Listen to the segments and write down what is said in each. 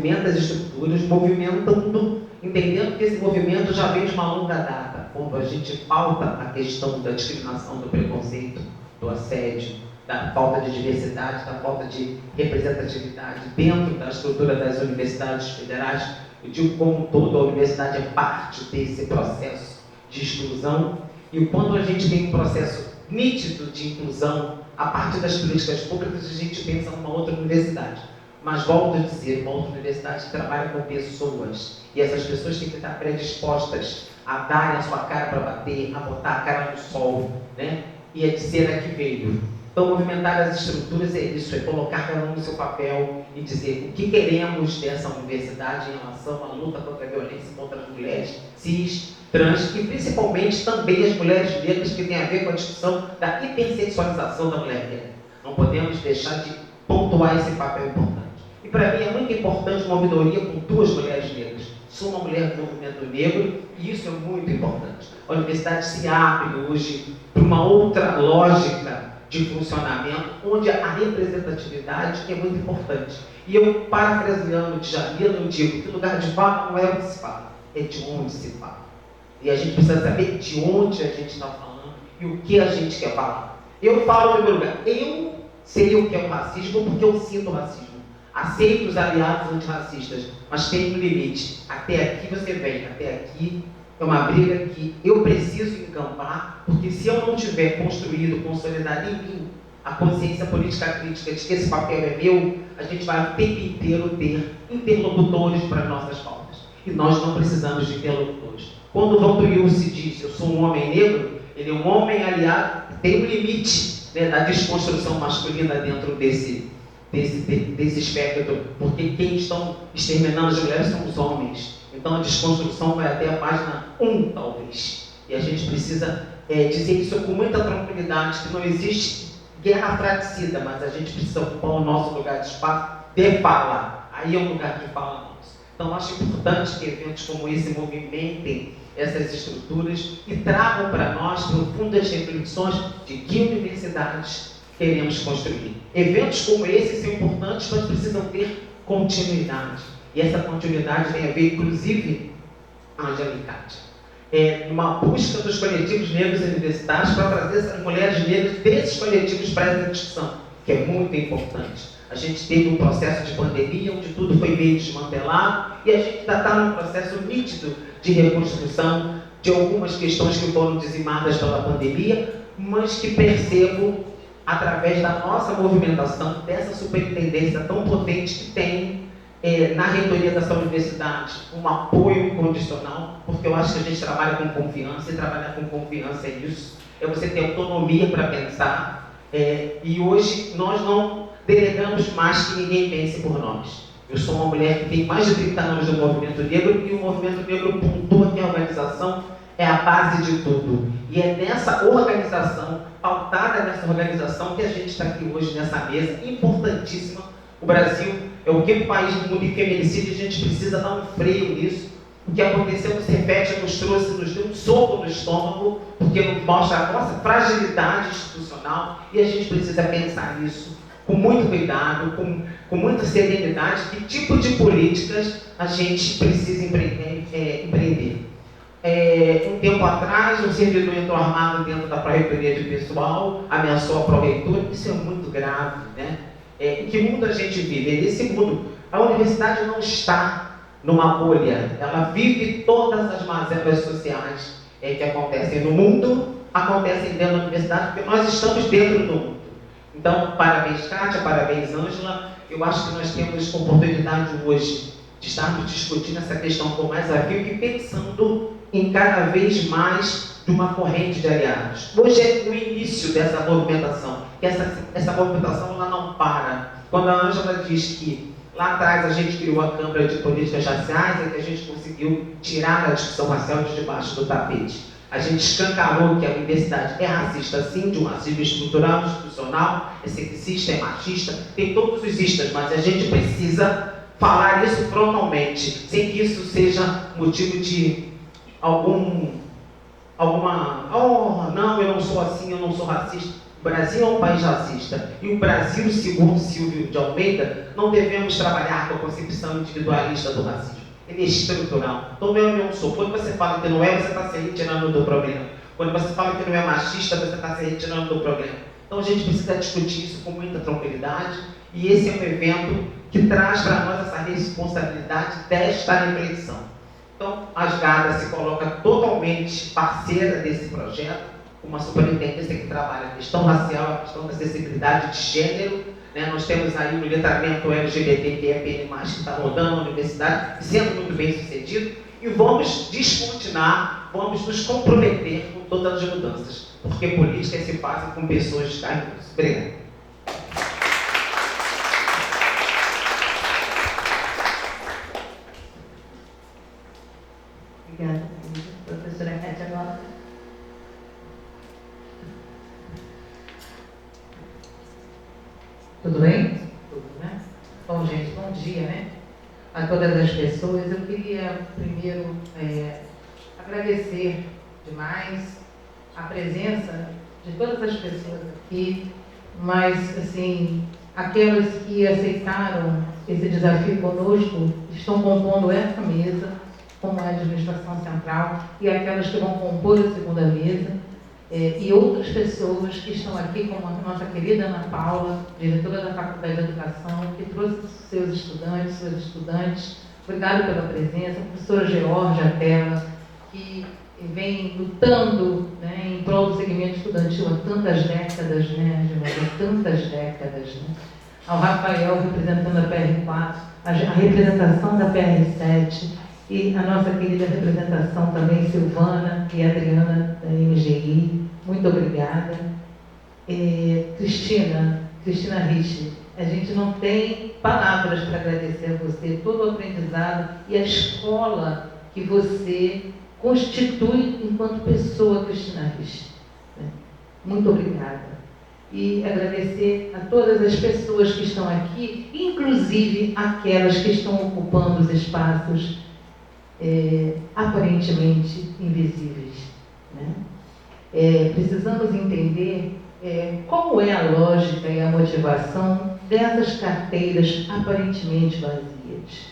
as estruturas, movimentando, entendendo que esse movimento já vem de uma longa data, quando a gente pauta a questão da discriminação, do preconceito, do assédio, da falta de diversidade, da falta de representatividade dentro da estrutura das universidades federais. Eu digo como um todo, a universidade é parte desse processo de exclusão, e quando a gente tem um processo nítido de inclusão, a partir das políticas públicas, a gente pensa numa outra universidade. Mas volto a dizer, uma outra universidade que trabalha com pessoas, e essas pessoas têm que estar predispostas a darem a sua cara para bater, a botar a cara no sol, né? E a dizer a que veio. Então, movimentar as estruturas é isso, é colocar cada um no seu papel e dizer o que queremos dessa universidade em relação à luta contra a violência contra as mulheres cis, trans e principalmente também as mulheres negras, que tem a ver com a discussão da hipersexualização da mulher negra. Não podemos deixar de pontuar esse papel importante. E para mim é muito importante uma ouvidoria com 2 mulheres negras. Sou uma mulher do movimento negro e isso é muito importante. A universidade se abre hoje para uma outra lógica de funcionamento, onde a representatividade é muito importante. E eu, parafraseando Djalila, eu digo que lugar de fala não é o que se fala, é de onde se fala. E a gente precisa saber de onde a gente está falando e o que a gente quer falar. Eu falo, em primeiro lugar, eu sei o que é o racismo porque eu sinto racismo. Aceito os aliados antirracistas, mas tem um limite. Até aqui você vem, até aqui é uma briga que eu preciso encampar, porque se eu não tiver construído, consolidado em mim a consciência política crítica de que esse papel é meu, a gente vai o tempo inteiro ter interlocutores para nossas pautas. E nós não precisamos de interlocutores. Quando o Walter Yussi diz, eu sou um homem negro, ele é um homem aliado, tem um limite, né, da desconstrução masculina dentro desse espectro, porque quem estão exterminando as mulheres são os homens. Então a desconstrução vai até a página 1, talvez. E a gente precisa dizer isso com muita tranquilidade, que não existe guerra fratricida, mas a gente precisa ocupar o nosso lugar de espaço de fala. Aí é um lugar de fala nosso. Então acho importante que eventos como esse movimentem essas estruturas e tragam para nós profundas reflexões de que universidades queremos construir. Eventos como esse são importantes, mas precisam ter continuidade. E essa continuidade tem a ver, inclusive, Ângela e Kátia, numa busca dos coletivos negros universitários para trazer essas mulheres negras desses coletivos para essa discussão, que é muito importante. A gente teve um processo de pandemia, onde tudo foi meio desmantelado, e a gente ainda está num processo nítido de reconstrução de algumas questões que foram dizimadas pela pandemia, mas que percebo, através da nossa movimentação, dessa superintendência tão potente que tem na reitoria dessa universidade, um apoio incondicional, porque eu acho que a gente trabalha com confiança, e trabalhar com confiança é isso, é você ter autonomia para pensar, e hoje nós não delegamos mais que ninguém pense por nós. Eu sou uma mulher que tem mais de 30 anos no movimento negro, e o movimento negro pontua que a organização é a base de tudo. E é nessa organização, pautada nessa organização, que a gente está aqui hoje nessa mesa, importantíssima. O Brasil é o quinto país do mundo em feminicídio, a gente precisa dar um freio nisso. O que aconteceu no Cefet nos trouxe, nos deu um soco no estômago, porque mostra a nossa fragilidade institucional, e a gente precisa pensar nisso com muito cuidado, com muita serenidade, que tipo de políticas a gente precisa empreender. Um tempo atrás, um servidor entrou armado dentro da pró-reitoria de pessoal, ameaçou a pró-reitora. Isso é muito grave, né? Em que mundo a gente vive? Nesse mundo, a universidade não está numa bolha, ela vive todas as mazelas sociais que acontecem no mundo, acontecem dentro da universidade, porque nós estamos dentro do mundo. Então, parabéns, Kátia, parabéns, Ângela. Eu acho que nós temos oportunidade hoje de estarmos discutindo essa questão com mais afinco e pensando em cada vez mais de uma corrente de aliados. Hoje é o início dessa movimentação, que essa movimentação ela não para. Quando a Ângela diz que lá atrás a gente criou a Câmara de Políticas Raciais, é que a gente conseguiu tirar a discussão racial de debaixo do tapete. A gente escancarou que a universidade é racista, sim, de um racismo estrutural, institucional, é sexista, é machista, tem todos os istas, mas a gente precisa falar isso frontalmente, sem que isso seja motivo de alguma, não, eu não sou assim, eu não sou racista. O Brasil é um país racista. E o Brasil, segundo Silvio de Almeida, não devemos trabalhar com a concepção individualista do racismo. Ele é estrutural. Então, não é um sou. Quando você fala que não é, você está se retirando do problema. Quando você fala que não é machista, você está se retirando do problema. Então, a gente precisa discutir isso com muita tranquilidade. E esse é um evento que traz para nós essa responsabilidade desta reflexão. Então, a SGADA se coloca totalmente parceira desse projeto, uma superintendência que trabalha a questão racial, a questão da acessibilidade de gênero. Nós temos aí o letramento LGBTQIAPN+, que está rodando na universidade, sendo muito bem sucedido, e vamos descontinuar, vamos nos comprometer com todas as mudanças, porque políticas se fazem com pessoas de carne e osso. Obrigado. Obrigada, professora Cátia Lopes. Tudo bem? Tudo, né? Bom, gente, bom dia, né? A todas as pessoas. Eu queria primeiro agradecer demais a presença de todas as pessoas aqui, mas, assim, aquelas que aceitaram esse desafio conosco, estão compondo essa mesa, como é a administração central, e aquelas que vão compor a segunda mesa, e outras pessoas que estão aqui, como a nossa querida Ana Paula, diretora da Faculdade de Educação, que trouxe seus estudantes, suas estudantes. Obrigada pela presença. A professora Georgia Tela, que vem lutando, né, em prol do segmento estudantil há tantas décadas, né, Georgia? Tantas décadas, né? Ao Rafael, representando a PR4, a representação da PR7, e a nossa querida representação também, Silvana e Adriana, da MGI. Muito obrigada. Cristina Rich, a gente não tem palavras para agradecer a você, todo o aprendizado e a escola que você constitui enquanto pessoa, Cristina Rich. Muito obrigada. E agradecer a todas as pessoas que estão aqui, inclusive aquelas que estão ocupando os espaços aparentemente invisíveis, né? Precisamos entender como é a lógica e a motivação dessas carteiras aparentemente vazias.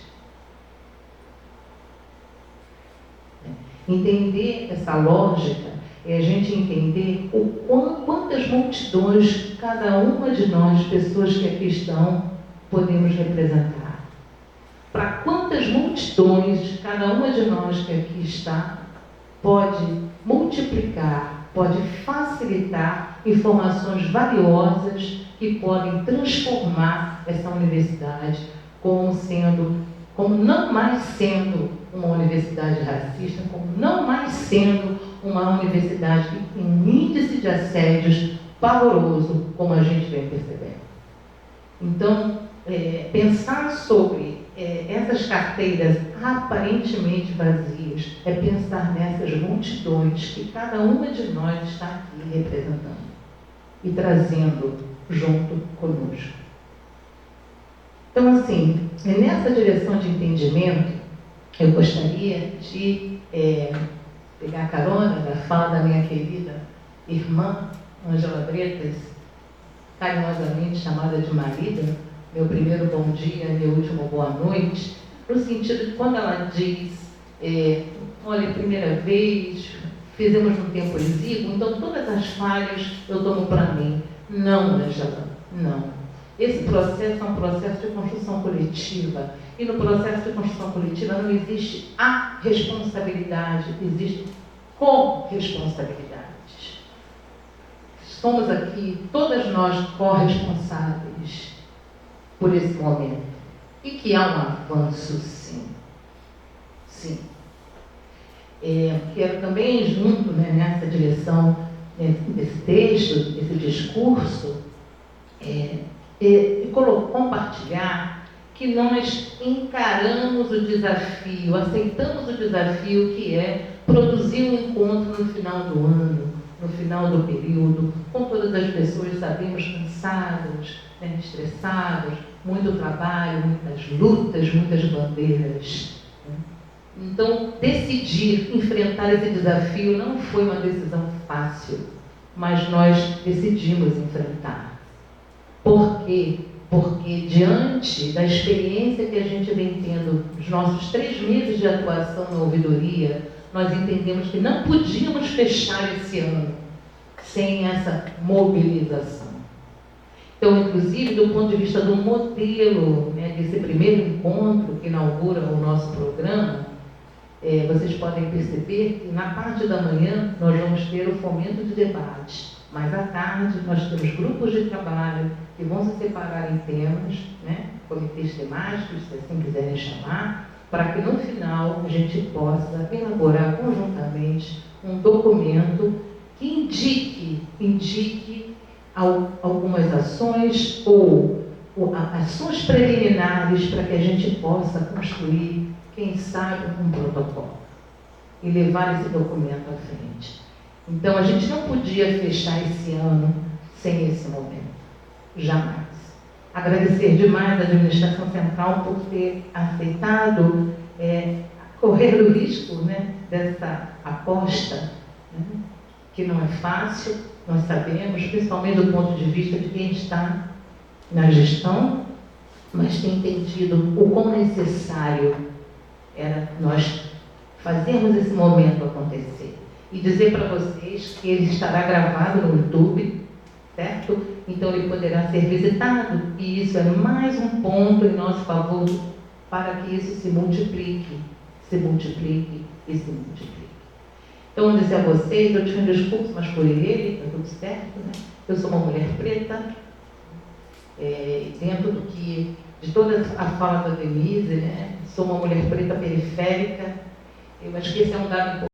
Entender essa lógica é a gente entender quantas multidões cada uma de nós, pessoas que aqui estão, podemos representar. Para quantas multidões cada uma de nós que aqui está pode multiplicar, pode facilitar informações valiosas que podem transformar essa universidade como não mais sendo uma universidade racista, como não mais sendo uma universidade que tem um índice de assédios pavoroso, como a gente vem percebendo. Então, pensar sobre essas carteiras aparentemente vazias é pensar nessas multidões que cada uma de nós está aqui representando e trazendo junto conosco. Então, assim, nessa direção de entendimento, eu gostaria de pegar a carona da fala da minha querida irmã Ângela Bretas, carinhosamente chamada de Marida, meu primeiro bom dia, meu último boa noite, no sentido de quando ela diz, olha, primeira vez, fizemos um tempo exíguo, então todas as falhas eu tomo para mim. Não, Ângela, não. Esse processo é um processo de construção coletiva, e no processo de construção coletiva não existe a responsabilidade, existe corresponsabilidades. Somos aqui, todas nós, corresponsáveis por esse momento. E que há um avanço, sim. Sim. Quero também, junto, né, nessa direção, desse texto, desse discurso, compartilhar que nós encaramos o desafio, aceitamos o desafio que é produzir um encontro no final do ano, no final do período, com todas as pessoas, sabemos, cansadas, né, estressadas, muito trabalho, muitas lutas, muitas bandeiras. Né? Então, decidir enfrentar esse desafio não foi uma decisão fácil, mas nós decidimos enfrentar. Por quê? Porque diante da experiência que a gente vem tendo nos nossos 3 meses de atuação na ouvidoria, nós entendemos que não podíamos fechar esse ano sem essa mobilização. Então, inclusive, do ponto de vista do modelo, né, desse primeiro encontro que inaugura o nosso programa, vocês podem perceber que na parte da manhã nós vamos ter o fomento de debate, mas à tarde nós temos grupos de trabalho que vão se separar em temas, né, comitês temáticos, se assim quiserem chamar, para que no final a gente possa elaborar conjuntamente um documento que indique algumas ações ou ações preliminares para que a gente possa construir, quem sabe, um protocolo e levar esse documento à frente. Então, a gente não podia fechar esse ano sem esse momento, jamais. Agradecer demais à Administração Central por ter aceitado correr o risco, né, dessa aposta, né, que não é fácil, nós sabemos, principalmente do ponto de vista de quem está na gestão, mas tem entendido o quão necessário era nós fazermos esse momento acontecer. E dizer para vocês que ele estará gravado no YouTube, certo? Então ele poderá ser visitado, e isso é mais um ponto em nosso favor para que isso se multiplique e se multiplique. Então, dizer a vocês, eu tinha um discurso, mas foi ele, está tudo certo, né? Eu sou uma mulher preta, dentro de toda a fala da Denise, né? Sou uma mulher preta periférica. Eu acho que esse é um dado importante.